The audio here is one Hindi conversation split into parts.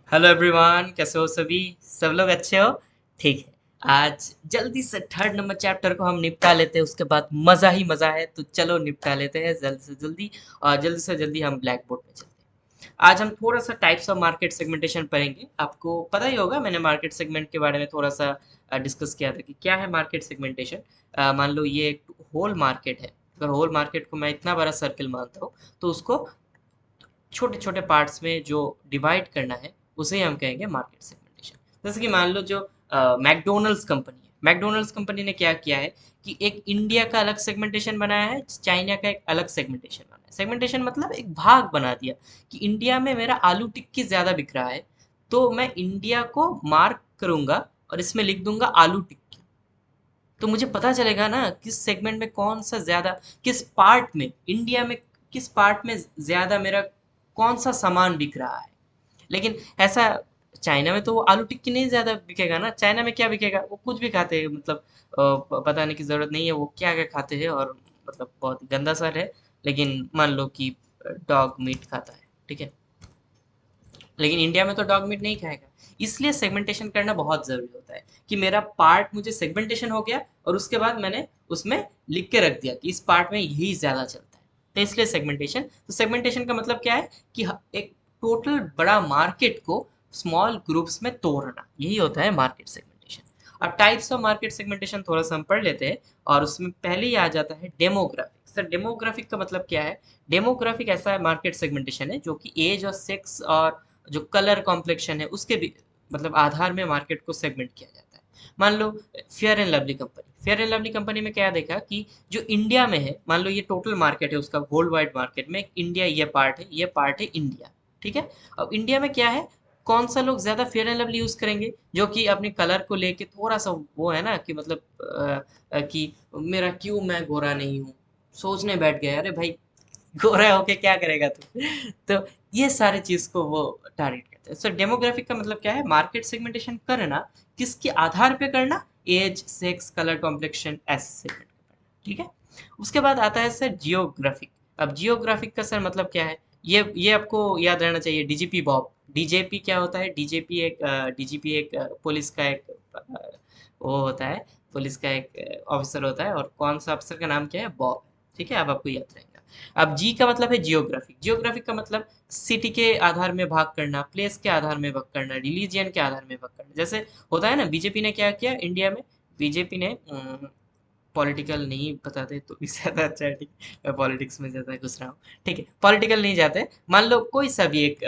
हेलो एवरीवन, कैसे हो सभी? सब लोग अच्छे हो? ठीक है। आज जल्दी से थर्ड नंबर चैप्टर को हम निपटा लेते हैं, उसके बाद मज़ा ही मज़ा है। तो चलो निपटा लेते हैं जल्दी से जल्दी, और जल्दी से जल्दी हम ब्लैक बोर्ड पे चलते हैं। आज हम थोड़ा सा टाइप्स ऑफ मार्केट सेगमेंटेशन पढ़ेंगे। आपको पता ही होगा, मैंने मार्केट सेगमेंट के बारे में थोड़ा सा डिस्कस किया था कि क्या है मार्केट सेगमेंटेशन। मान लो ये एक होल मार्केट है। अगर होल मार्केट को मैं इतना बड़ा सर्कल मानता हूँ, तो उसको छोटे छोटे पार्ट्स में जो डिवाइड करना है, उसे ही हम कहेंगे मार्केट सेगमेंटेशन। जैसे कि मान लो जो मैकडोनल्ड्स कंपनी है, मैकडोनल्ड्स कंपनी ने क्या किया है कि एक इंडिया का अलग सेगमेंटेशन बनाया है, चाइना का एक अलग सेगमेंटेशन बनाया है। सेगमेंटेशन मतलब एक भाग बना दिया कि इंडिया में मेरा आलू टिक्की ज्यादा बिक रहा है, तो मैं इंडिया को मार्क करूंगा और इसमें लिख दूंगा आलू टिक्की। तो मुझे पता चलेगा ना किस सेगमेंट में कौन सा ज्यादा, किस पार्ट में इंडिया में, किस पार्ट में ज्यादा मेरा कौन सा सामान बिक रहा है। लेकिन ऐसा चाइना में तो वो आलू टिक्की नहीं ज्यादा बिकेगा ना। चाइना में क्या बिकेगा? वो कुछ भी खाते हैं, मतलब बताने की जरूरत नहीं है वो क्या क्या खाते हैं, और मतलब बहुत गंदा सा है। लेकिन मान लो कि डॉग मीट खाता है, ठीक है। लेकिन इंडिया में तो डॉग मीट नहीं खाएगा। इसलिए सेगमेंटेशन करना बहुत जरूरी होता है कि मेरा पार्ट, मुझे सेगमेंटेशन हो गया और उसके बाद मैंने उसमें लिख के रख दिया कि इस पार्ट में यही ज्यादा चलता है। तो इसलिए सेगमेंटेशन, तो सेगमेंटेशन का मतलब क्या है कि एक टोटल बड़ा मार्केट को स्मॉल ग्रुप्स में तोड़ना, यही होता है मार्केट सेगमेंटेशन। अब टाइप्स ऑफ मार्केट सेगमेंटेशन थोड़ा सा हम पढ़ लेते हैं, और उसमें पहले ही आ जाता है डेमोग्राफिक। सर डेमोग्राफिक का मतलब क्या है? डेमोग्राफिक ऐसा है मार्केट सेगमेंटेशन है जो कि एज और सेक्स और जो कलर कॉम्प्लेक्शन है उसके भी मतलब आधार में मार्केट को सेगमेंट किया जाता है। मान लो fair and lovely company, fair and lovely company में क्या देखा कि जो इंडिया में है, मान लो ये टोटल मार्केट है उसका, वर्ल्ड वाइड मार्केट में इंडिया ये पार्ट है, ये पार्ट है इंडिया, ठीक है। अब इंडिया में क्या है, कौन सा लोग ज्यादा फेयर एंड लवली यूज करेंगे, जो कि अपने कलर को लेके थोड़ा सा वो है ना कि मतलब कि मेरा क्यों मैं गोरा नहीं हूँ। सोचने बैठ गया, अरे भाई गोरा होके क्या करेगा तू? तो ये सारे चीज को वो टारगेट करते हैं। सो डेमोग्राफिक का मतलब क्या है? मार्केट सेगमेंटेशन करना, किसके आधार पे करना? एज, सेक्स, कलर कॉम्प्लेक्शन, ऐसे सेगमेंट करना, ठीक है। उसके बाद आता है सर जियोग्राफिक। अब जियोग्राफिक का सर मतलब क्या है? ये आपको याद रहना चाहिए, डीजीपी बॉब। डीजेपी क्या होता है? डीजेपी एक डीजीपी एक पुलिस का एक वो होता है, पुलिस का एक ऑफिसर होता है, और कौन सा ऑफिसर का नाम क्या है? बॉब। ठीक है, अब आपको याद रहेगा। अब जी का मतलब है जियोग्राफिक। जियोग्राफिक का मतलब सिटी के आधार में भाग करना, प्लेस के आधार में भाग करना, रिलीजियन के आधार में भाग करना। जैसे होता है ना, बीजेपी ने क्या किया इंडिया में? बीजेपी ने पॉलिटिकल नहीं बताते तो भी ज्यादा अच्छा है, ठीक है, मैं पॉलिटिक्स में ज्यादा घुस रहा हूँ। ठीक है, पॉलिटिकल नहीं जाते। मान लो कोई सा भी एक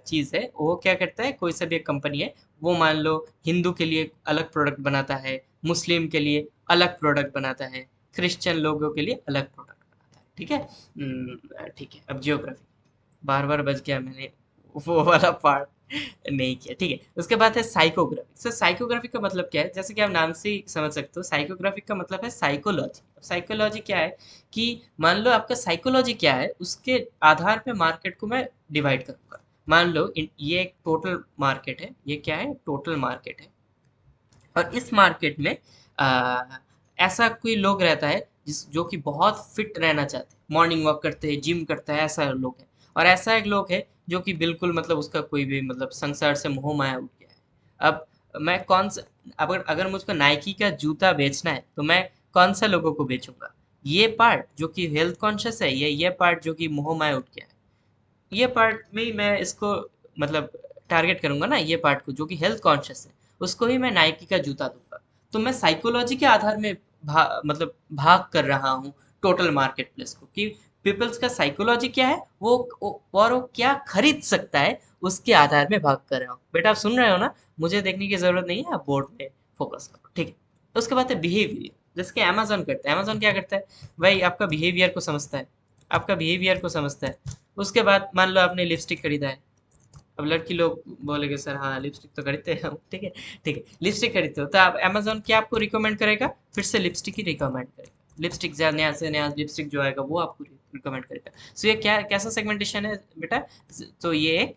चीज है, वो क्या करता है, कोई सा भी एक कंपनी है, वो मान लो हिंदू के लिए अलग प्रोडक्ट बनाता है, मुस्लिम के लिए अलग प्रोडक्ट बनाता है, क्रिश्चियन लोगों के लिए अलग प्रोडक्ट बनाता है, ठीक है। ठीक है, अब जियोग्राफी बार बार बच गया मैंने वो वाला पार्ट नहीं किया, ठीक है। उसके बाद है साइकोग्राफिक। सर साइकोग्राफिक का मतलब क्या है? जैसे कि आप नाम से ही समझ सकते हो, साइकोग्राफिक का मतलब है साइकोलॉजी। साइकोलॉजी क्या है कि मान लो आपका साइकोलॉजी क्या है, उसके आधार पे मार्केट को मैं डिवाइड करूंगा। मान लो ये एक टोटल मार्केट है, ये क्या है? टोटल मार्केट है। और इस मार्केट में आ, ऐसा कोई लोग रहता है जिस जो कि बहुत फिट रहना चाहते हैं, मॉर्निंग वॉक करते हैं, जिम करता है, ऐसा लोग है। और ऐसा एक लोग है जो कि बिल्कुल मतलब उसका कोई भी मतलब संसार से मोह माया उठ गया है। अब मैं कौन सा, अगर अगर मुझको नाइकी का जूता बेचना है तो मैं कौन सा लोगों को बेचूंगा? ये पार्ट जो कि हेल्थ कॉन्शियस है, ये पार्ट जो कि मोह माया उठ गया है, ये पार्ट में ही मैं इसको मतलब टारगेट करूंगा ना, ये पार्ट को जो कि हेल्थ कॉन्शियस है, उसको ही मैं नाइकी का जूता दूंगा। तो मैं साइकोलॉजी के आधार में मतलब भाग कर रहा हूँ टोटल मार्केट प्लेस को, कि पीपल्स का साइकोलॉजी क्या है, और वो क्या खरीद सकता है, उसके आधार में भाग कर रहा हूँ। बेटा आप सुन रहे हो ना? मुझे देखने की जरूरत नहीं है, आप बोर्ड पे फोकस करो, ठीक है। उसके बाद है बिहेवियर। जैसे कि अमेजोन करता है, अमेजोन क्या करता है भाई? आपका बिहेवियर को समझता है, आपका बिहेवियर को समझता है। उसके बाद मान लो आपने लिपस्टिक खरीदा है। अब लड़की लोग बोलेगे सर हाँ लिपस्टिक तो खरीदते हैं हम, ठीक है। ठीक है, लिपस्टिक खरीदते हो तो आप अमेजोन क्या आपको रिकमेंड करेगा? फिर से लिपस्टिक ही रिकमेंड करेगा। लिपस्टिक नया से नया लिपस्टिक जो आएगा वो आपको रिकमेंड करेगा। सो ये क्या कैसा सेगमेंटेशन है बेटा? तो ये एक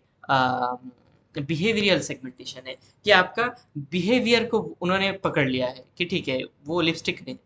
बिहेवियरल सेगमेंटेशन है, कि आपका बिहेवियर को उन्होंने पकड़ लिया है कि ठीक है वो लिपस्टिक नहीं।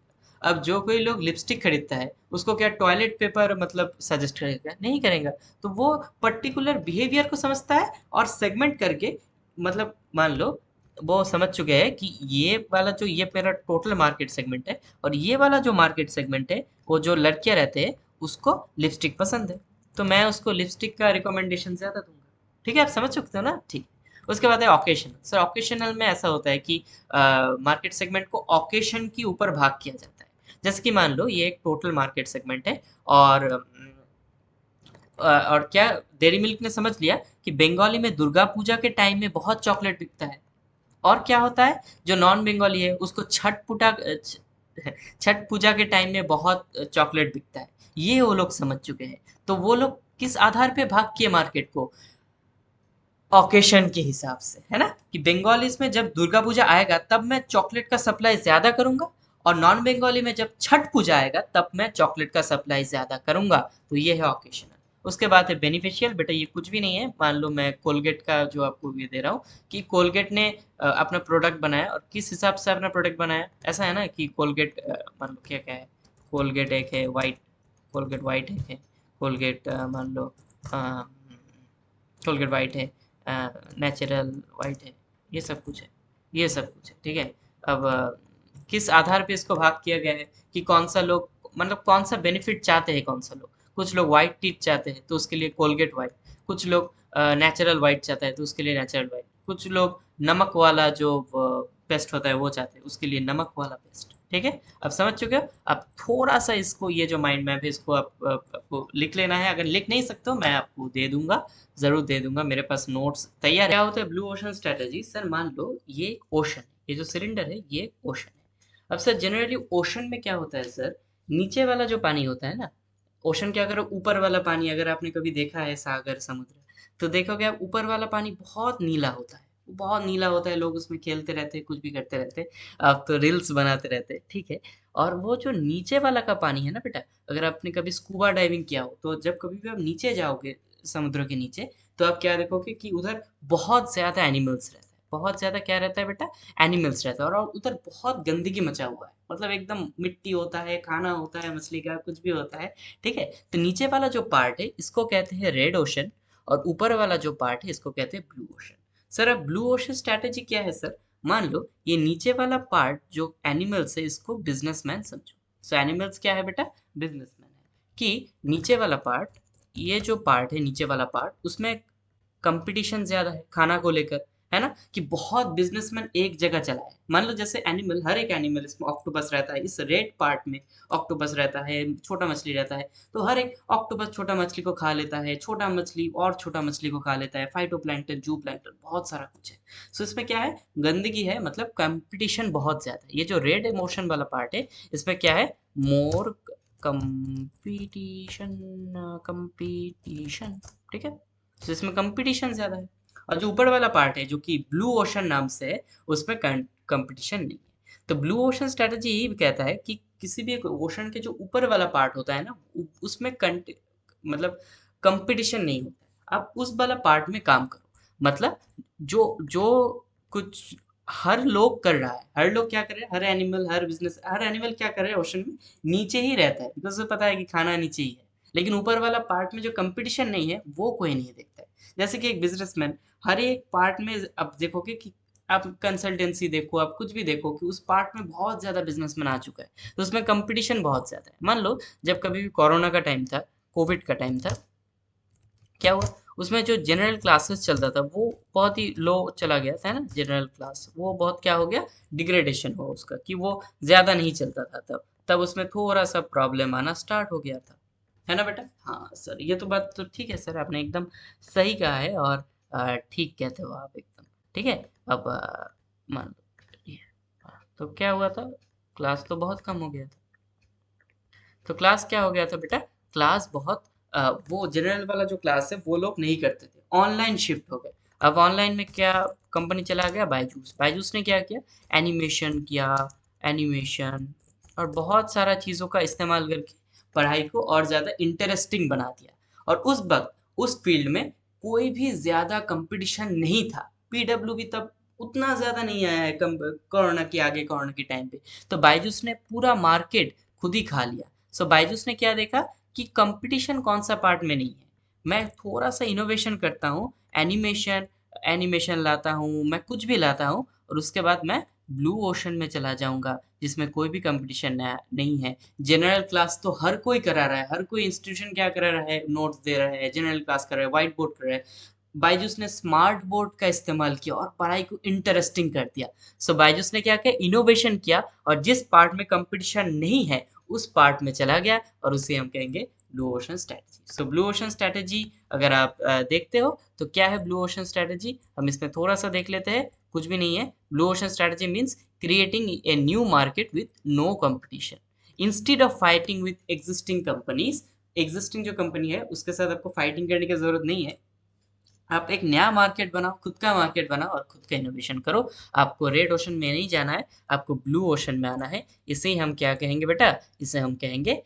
अब जो कोई लोग लिपस्टिक खरीदता है उसको क्या टॉयलेट पेपर मतलब सजेस्ट करेगा? नहीं करेगा। तो वो पर्टिकुलर बिहेवियर को समझता है और सेगमेंट करके मतलब मान लो वो समझ चुके हैं कि ये वाला जो ये मेरा टोटल मार्केट सेगमेंट है, और ये वाला जो मार्केट सेगमेंट है वो जो लड़कियां रहते हैं उसको लिपस्टिक पसंद है, तो मैं उसको लिपस्टिक का रिकमेंडेशन ज्यादा दूंगा। ठीक है, आप समझ चुकते हो ना? ठीक। उसके बाद है ऑकेशनल। सर ऑकेशनल में ऐसा होता है कि मार्केट सेगमेंट को ऑकेशन के ऊपर भाग किया जाता है। जैसे कि मान लो ये एक टोटल मार्केट सेगमेंट है, और और क्या, डेयरी मिल्क ने समझ लिया कि बंगाली में दुर्गा पूजा के टाइम में बहुत चॉकलेट बिकता है। और क्या होता है, जो नॉन बंगाली है उसको छठ पूजा के टाइम में बहुत चॉकलेट बिकता है। ये वो लोग समझ चुके हैं। तो वो लोग किस आधार पे भाग किए मार्केट को? ऑकेशन के हिसाब से, है ना, कि बंगालीज में जब दुर्गा पूजा आएगा तब मैं चॉकलेट का सप्लाई ज्यादा करूंगा, और नॉन बंगाली में जब छठ पूजा आएगा तब मैं चॉकलेट का सप्लाई ज्यादा करूंगा। तो ये है ऑकेशनल। उसके बाद है बेनिफिशियल। बेटा ये कुछ भी नहीं है। मान लो मैं कोलगेट का जो आपको ये दे रहा हूँ, कि कोलगेट ने अपना प्रोडक्ट बनाया, और किस हिसाब से अपना प्रोडक्ट बनाया, ऐसा है ना कि कोलगेट मान लो क्या क्या है, कोलगेट एक है वाइट, कोलगेट वाइट एक है, कोलगेट मान लो कोलगेट वाइट है, नेचुरल वाइट है, ये सब कुछ है, ये सब कुछ है। ठीक है। अब किस आधार पे इसको भाग किया गया है, कि कौन सा लोग, मतलब कौन सा बेनिफिट चाहते हैं कौन सा लोग। कुछ लोग वाइट टीथ चाहते हैं तो उसके लिए कोलगेट वाइट, कुछ लोग नेचुरल वाइट चाहते हैं तो उसके लिए नेचुरल वाइट, कुछ लोग नमक वाला जो पेस्ट होता है वो चाहते हैं, उसके लिए नमक वाला पेस्ट। ठीक है। अब समझ चुके हो? अब थोड़ा सा इसको, ये जो माइंड मैप है इसको आपको लिख लेना है। अगर लिख नहीं सकते हो मैं आपको दे दूंगा, ज़रूर दे दूंगा, मेरे पास नोट्स तैयार है। क्या होता है ब्लू ओशन स्ट्रेटेजी? सर मान लो ये एक ओशन है, ये जो सिलेंडर है ये एक ओशन है। अब सर जनरली ओशन में क्या होता है सर, नीचे वाला जो पानी होता है ना, ओशन के अगर ऊपर वाला पानी, अगर आपने कभी देखा है सागर समुद्र, तो देखोगे आप ऊपर वाला पानी बहुत नीला होता है, वो बहुत नीला होता है, लोग उसमें खेलते रहते हैं, कुछ भी करते रहते हैं, आप तो रील्स बनाते रहते हैं। ठीक है। और वो जो नीचे वाला का पानी है ना बेटा, अगर आपने कभी स्कूबा डाइविंग किया हो, तो जब कभी भी आप नीचे जाओगे समुद्र के नीचे, तो आप क्या देखोगे कि उधर बहुत ज्यादा एनिमल्स रहते हैं। बहुत ज्यादा क्या रहता है बेटा? एनिमल्स रहता है, और उधर बहुत गंदगी मचा हुआ है, मतलब एकदम मिट्टी होता है, खाना होता है मछली का, कुछ भी होता है। ठीक है। तो नीचे वाला जो पार्ट है इसको कहते हैं रेड ओशन, और ऊपर वाला जो पार्ट है इसको कहते हैं ब्लू ओशन। सर अब ब्लू ओशन स्ट्रैटेजी क्या है सर? मान लो ये नीचे वाला पार्ट जो एनिमल्स है इसको बिजनेसमैन समझो। सो एनिमल्स क्या है बेटा? बिजनेसमैन है। कि नीचे वाला पार्ट, ये जो पार्ट है नीचे वाला पार्ट, उसमें कंपटीशन ज्यादा है खाना को लेकर, है ना, कि बहुत बिजनेसमैन एक जगह चला है। मान लो जैसे एनिमल, हर एक एनिमल, इसमें ऑक्टोपस रहता है, इस रेड पार्ट में ऑक्टोपस रहता है, छोटा मछली रहता है, तो हर एक ऑक्टोपस छोटा मछली को खा लेता है, छोटा मछली और छोटा मछली को खा लेता है, फाइटोप्लैंक्टन, जू प्लैंक्टन, बहुत सारा कुछ है। सो इसमें क्या है, गंदगी है, मतलब कंपटीशन बहुत ज्यादा है। ये जो रेड इमोशन वाला पार्ट है इसमें क्या है, मोर कंपटीशन, कंपटीशन। ठीक है। तो इसमें कंपटीशन ज्यादा है। और जो ऊपर वाला पार्ट है जो कि ब्लू ओशन नाम से है, उसमें कंपटीशन नहीं है। तो ब्लू ओशन स्ट्रेटजी यही भी कहता है कि किसी भी एक ओशन के जो ऊपर वाला पार्ट होता है ना, उसमें मतलब कंपटीशन नहीं होता है। आप उस वाला पार्ट में काम करो, मतलब जो जो कुछ हर लोग कर रहा है, हर लोग क्या कर रहे हैं, हर एनिमल, हर बिजनेस, हर एनिमल क्या कर रहे हैं ओशन में, नीचे ही रहता है, बिकॉज उसे पता है कि खाना नीचे ही है। लेकिन ऊपर वाला पार्ट में जो कंपटीशन नहीं है वो कोई नहीं देखता है। जैसे कि एक बिजनेसमैन हर एक पार्ट में, आप देखोगे कि आप कंसल्टेंसी देखो, आप कुछ भी देखो, कि उस पार्ट में बहुत ज्यादा बिजनेसमैन आ चुका है, तो उसमें कंपटीशन बहुत ज्यादा है। मान लो जब कभी भी कोरोना का टाइम था, कोविड का टाइम था, क्या हुआ, उसमें जो जनरल क्लासेस चलता था वो बहुत ही लो चला गया था ना, जनरल क्लास वो बहुत क्या हो गया, डिग्रेडेशन हुआ उसका, कि वो ज्यादा नहीं चलता था। तब तब उसमें थोड़ा सा प्रॉब्लम आना स्टार्ट हो गया था, है ना बेटा? हाँ सर, ये तो बात तो ठीक है सर, आपने एकदम सही कहा है, और ठीक कहते हो आप एकदम। ठीक है। अब मान लो ये, तो क्या हुआ था, क्लास तो बहुत कम हो गया था। तो क्लास क्या हो गया था बेटा, क्लास बहुत वो जनरल वाला जो क्लास है वो लोग नहीं करते थे, ऑनलाइन शिफ्ट हो गए। अब ऑनलाइन में क्या कंपनी चला गया, बायजूस। बायजूस ने क्या किया, एनिमेशन किया, एनिमेशन और बहुत सारा चीज़ों का इस्तेमाल करके पढ़ाई को और ज़्यादा इंटरेस्टिंग बना दिया। और उस वक्त उस फील्ड में कोई भी ज़्यादा कंपटीशन नहीं था, पीडब्ल्यू भी तब उतना ज़्यादा नहीं आया है कम कोरोना के आगे, कोरोना के टाइम पे। तो बायजूस ने पूरा मार्केट खुद ही खा लिया। सो बायजूस ने क्या देखा कि कंपटीशन कौन सा पार्ट में नहीं है, मैं थोड़ा सा इनोवेशन करता हूँ, एनिमेशन, एनिमेशन लाता हूँ, मैं कुछ भी लाता हूँ और उसके बाद मैं ब्लू ओशन में चला जाऊँगा, जिसमें कोई भी कॉम्पिटिशन नहीं है। जनरल क्लास तो हर कोई करा रहा है, हर कोई इंस्टीट्यूशन क्या करा रहा है, नोट्स दे रहा है, जनरल क्लास कर रहा है, व्हाइट बोर्ड कर रहा है। बायजूस ने स्मार्ट बोर्ड का इस्तेमाल किया और पढ़ाई को इंटरेस्टिंग कर दिया। सो बायजूस ने क्या किया, इनोवेशन किया और जिस पार्ट में कंपटीशन नहीं है उस पार्ट में चला गया और उसे हम कहेंगे ब्लू ओशन स्ट्रेटजी। सो ब्लू ओशन स्ट्रेटजी अगर आप देखते हो तो क्या है ब्लू ओशन स्ट्रेटजी, हम इसमें थोड़ा सा देख लेते हैं। कुछ भी नहीं है। Blue ocean strategy means creating a new market with no competition instead of fighting with existing companies. Existing जो कंपनी है उसके साथ आपको फाइटिंग करने की जरूरत नहीं है। आप एक नया मार्केट बनाओ, खुद का मार्केट बनाओ और खुद का इनोवेशन करो। आपको रेड ओशन में नहीं जाना है, आपको ब्लू ओशन में आना है। इसे ही हम क्या कहेंगे बेटा, इसे हम कहेंगे